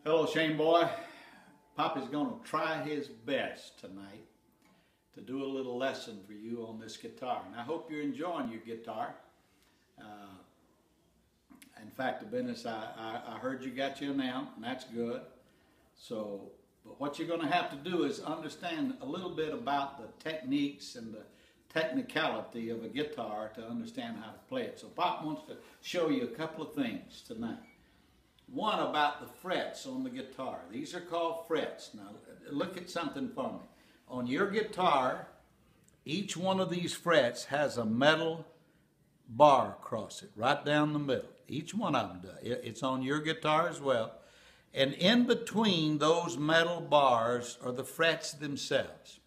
Hello, Shayne boy. Papa's going to try his best tonight to do a little lesson for you on this guitar. And I hope you're enjoying your guitar. In fact, the business, I heard you got you an amp, and that's good. So, but what you're going to have to do is understand a little bit about the techniques and the technicality of a guitar to understand how to play it. So Pop wants to show you a couple of things tonight. One about the frets on the guitar. These are called frets. Now look at something for me. On your guitar, each one of these frets has a metal bar across it, right down the middle. Each one of them does. It's on your guitar as well. And in between those metal bars are the frets themselves.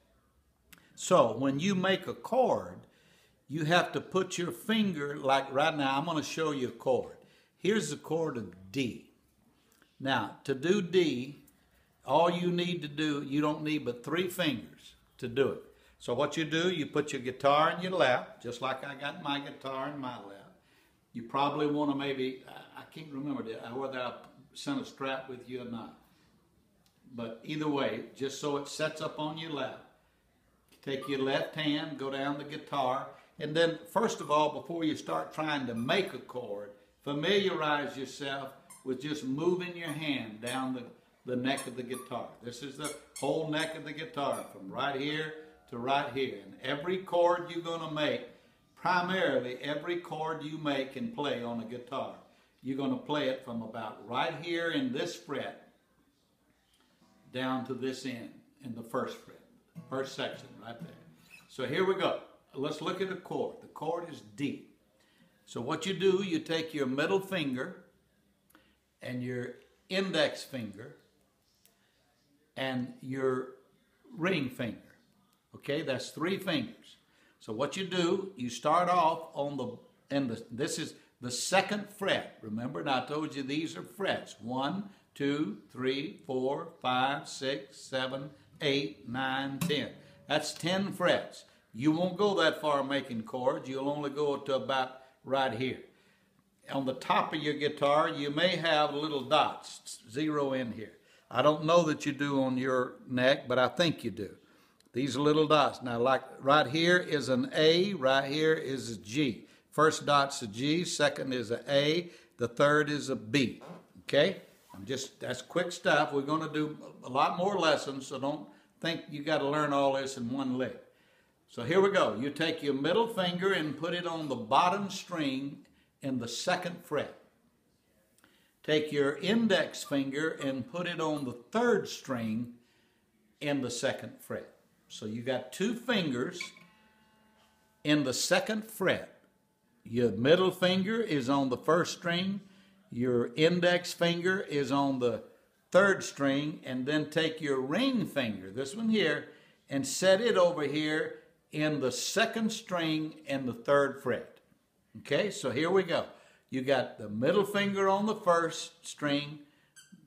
So when you make a chord, you have to put your finger, like right now, I'm going to show you a chord. Here's the chord of D. Now, to do D, all you need to do, you don't need but 3 fingers to do it. So what you do, you put your guitar in your lap, just like I got my guitar in my lap. You probably want to maybe, I can't remember whether I sent a strap with you or not. But either way, just so it sets up on your lap. Take your left hand, go down the guitar, and then first of all, before you start trying to make a chord, familiarize yourself with just moving your hand down the neck of the guitar. This is the whole neck of the guitar, from right here to right here. And every chord you're going to make, primarily every chord you make and play on a guitar, you're going to play it from about right here in this fret down to this end in the first fret, first section right there. So here we go. Let's look at the chord. The chord is D. So what you do, you take your middle finger and your index finger and your ring finger. Okay, that's 3 fingers. So what you do, you start off on this is the 2nd fret. Remember, now I told you these are frets. 1, 2, 3, 4, 5, 6, 7, 8, 9, 10. That's 10 frets. You won't go that far making chords. You'll only go to about right here. On the top of your guitar, you may have little dots, 0 in here. I don't know that you do on your neck, but I think you do. These little dots. Now, like right here is an A, right here is a G. First dot's a G, second is an A, the third is a B. Okay? That's quick stuff. We're going to do a lot more lessons, so don't think you got to learn all this in one lick. So here we go. You take your middle finger and put it on the bottom string in the 2nd fret. Take your index finger and put it on the 3rd string in the 2nd fret. So you got 2 fingers in the 2nd fret. Your middle finger is on the 1st string. Your index finger is on the 3rd string. And then take your ring finger, this one here, and set it over here in the 2nd string and the 3rd fret. Okay, so here we go. You got the middle finger on the 1st string,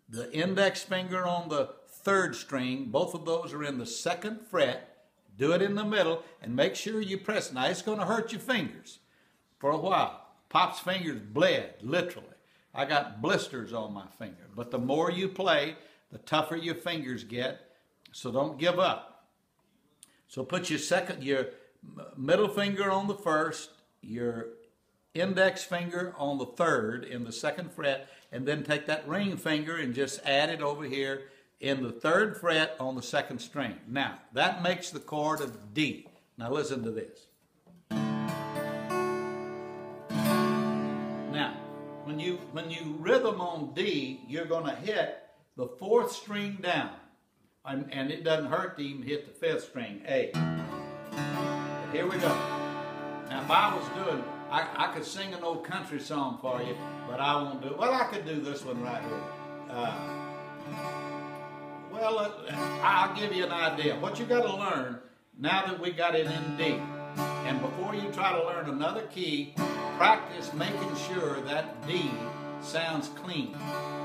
the index finger on the 3rd string. Both of those are in the 2nd fret. Do it in the middle and make sure you press. Now, it's going to hurt your fingers for a while. Pop's fingers bled, literally. I got blisters on my finger. But the more you play, the tougher your fingers get. So don't give up. So put your middle finger on the 1st, your index finger on the 3rd in the 2nd fret, and then take that ring finger and just add it over here in the 3rd fret on the 2nd string. Now, that makes the chord of D. Now listen to this. Now, when you rhythm on D, you're going to hit the 4th string down. And it doesn't hurt to even hit the 5th string, A. But here we go. Now, if I was doing, I could sing an old country song for you, but I won't do it. Well, I could do this one right here. I'll give you an idea. What you got to learn, now that we got it in D, and before you try to learn another key, practice making sure that D sounds clean,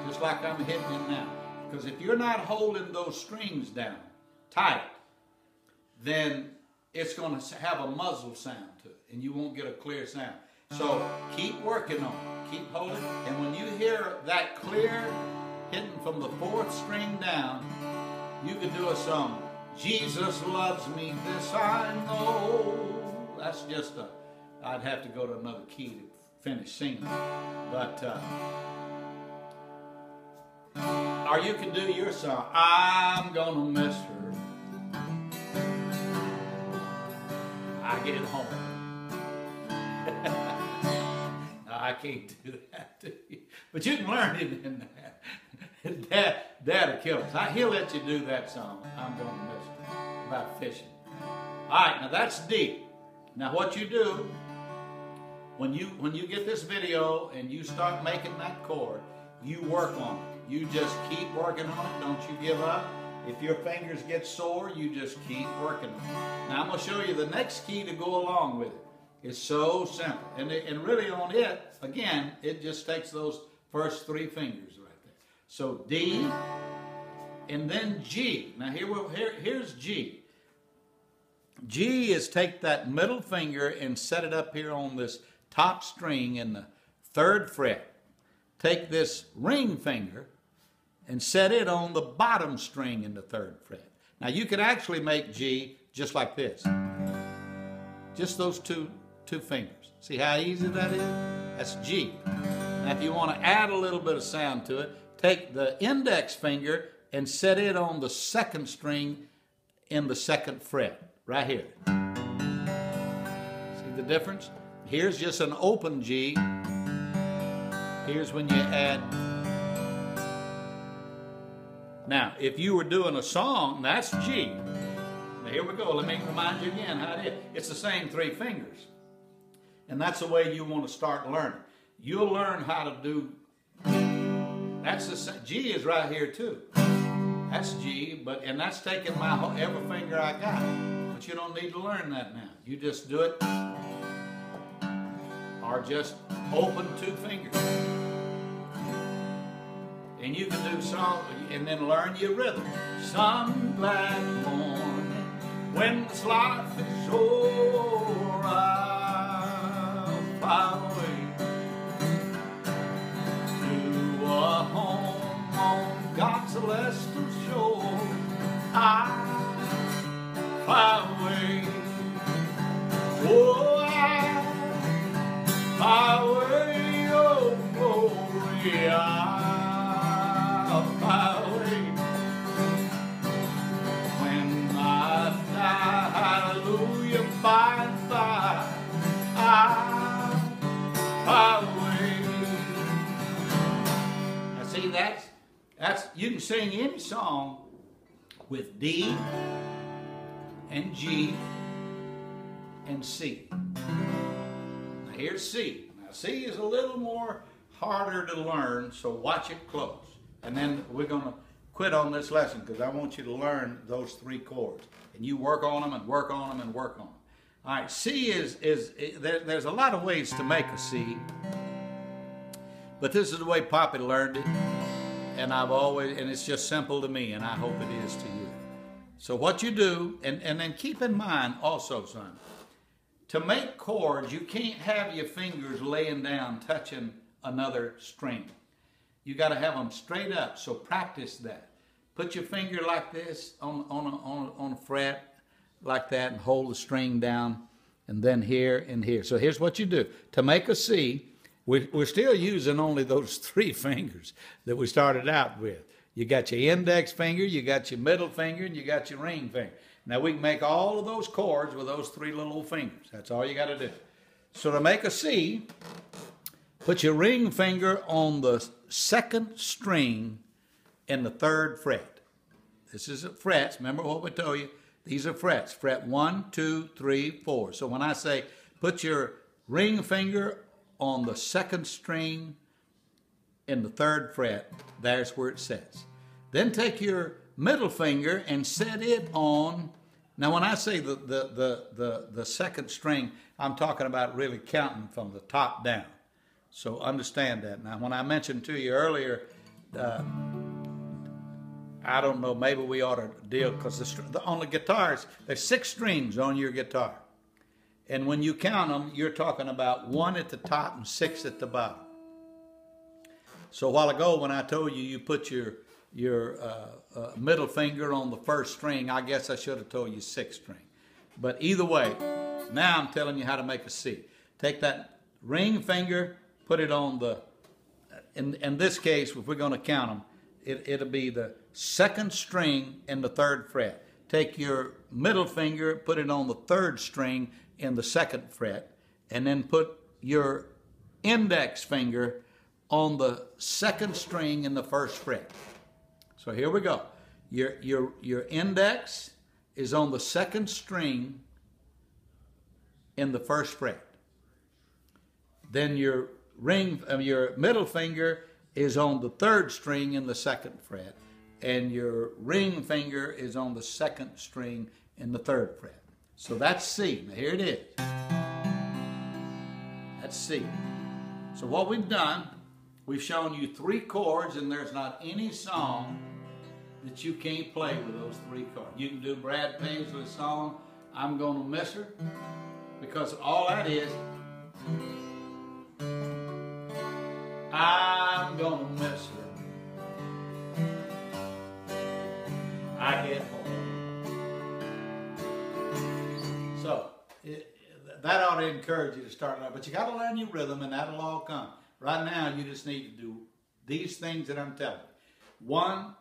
just like I'm hitting it now. Because if you're not holding those strings down tight, then it's going to have a muzzle sound to it, and you won't get a clear sound. So keep working on it. Keep holding. And when you hear that clear hitting from the 4th string down, you could do a song. Jesus loves me, this I know. That's just I'd have to go to another key to finish singing. But, or you can do your song. I'm gonna miss her. I get home. I can't do that to you. But you can learn it in that. Dad'll kill us. He'll let you do that song. I'm gonna miss her. About fishing. All right, now that's D. Now what you do, when you get this video and you start making that chord, you work on it. You just keep working on it. Don't you give up. If your fingers get sore, you just keep working on it. Now I'm going to show you the next key to go along with it. It's so simple. And really on it, again, it just takes those first 3 fingers right there. So D, and then G. Now here's G. G is take that middle finger and set it up here on this top string in the 3rd fret. Take this ring finger and set it on the bottom string in the 3rd fret. Now you could actually make G just like this. Just those two fingers. See how easy that is? That's G. Now if you want to add a little bit of sound to it, take the index finger and set it on the 2nd string in the 2nd fret. Right here. See the difference? Here's just an open G. Here's when you add. Now, if you were doing a song, that's G. Now, here we go. Let me remind you again how it is. It's the same 3 fingers. And that's the way you want to start learning. You'll learn how to do. That's the same. G is right here too. That's G, and that's taking every finger I got. But you don't need to learn that now. You just do it, or just open 2 fingers. And you can do song, and then learn your rhythm. Some black morning, when this life is o'er, I'll fly away to a home on God's celestial shore. I'll fly away. Oh, I'll fly away. Oh, glory. I'll fly away. When I die, hallelujah, by and by, I'll fly away. Now see, that's you can sing any song with D and G and C. Now here's C. Now C is a little more harder to learn, so watch it close. And then we're going to quit on this lesson because I want you to learn those 3 chords. And you work on them and work on them and work on them. All right, C there's a lot of ways to make a C. But this is the way Poppy learned it. And it's just simple to me, and I hope it is to you. So what you do, and then keep in mind also, son, to make chords, you can't have your fingers laying down touching another string. You got to have them straight up, so practice that. Put your finger like this on a fret, like that, and hold the string down, and then here and here. So here's what you do. To make a C, we're still using only those 3 fingers that we started out with. You got your index finger, you got your middle finger, and you got your ring finger. Now we can make all of those chords with those 3 little fingers. That's all you got to do. So to make a C, put your ring finger on the 2nd string in the 3rd fret. This is frets. Remember what we told you? These are frets. Fret 1, 2, 3, 4. So when I say put your ring finger on the 2nd string in the 3rd fret, there's where it sets. Then take your middle finger and set it on. Now when I say the 2nd string, I'm talking about really counting from the top down. So understand that. Now when I mentioned to you earlier, I don't know, maybe we ought to deal, because on the guitars, there's 6 strings on your guitar. And when you count them, you're talking about 1 at the top and 6 at the bottom. So a while ago when I told you you put your middle finger on the first string, I guess I should have told you sixth string. But either way, now I'm telling you how to make a C. Take that ring finger, put it on the, in this case, if we're going to count them, it'll be the second string in the third fret. Take your middle finger, put it on the third string in the second fret, and then put your index finger on the second string in the first fret. So here we go. Your index is on the second string in the first fret. Then your middle finger is on the third string in the second fret, and your ring finger is on the second string in the third fret. So that's C. Now here it is. That's C. So what we've done, we've shown you 3 chords, and there's not any song that you can't play with those 3 chords. You can do Brad Paisley's song, I'm Gonna Miss Her, because all that is, I'm gonna miss her. I get home. So, that ought to encourage you to start out. But you got to learn your rhythm, and that'll all come. Right now, you just need to do these things that I'm telling you. 1,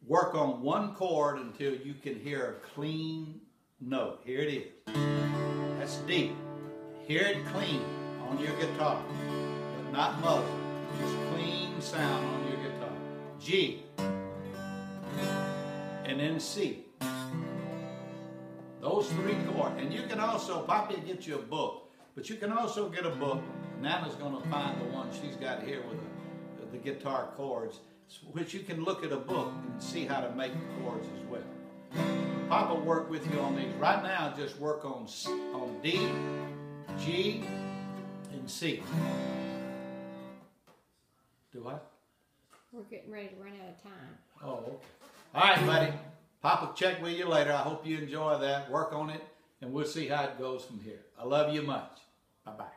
work on 1 chord until you can hear a clean note. Here it is. That's D. Hear it clean on your guitar, but not muzzle. Just clean sound on your guitar. G. And then C. Those 3 chords. And you can also, Poppy will get you a book, but you can also get a book. Nana's going to find the one she's got here with the guitar chords, which you can look at a book and see how to make the chords as well. Papa will work with you on these. Right now, just work on D, G, and C. Do what? We're getting ready to run out of time. Oh, okay. All right, buddy. Papa, check with you later. I hope you enjoy that. Work on it, and we'll see how it goes from here. I love you much. Bye-bye.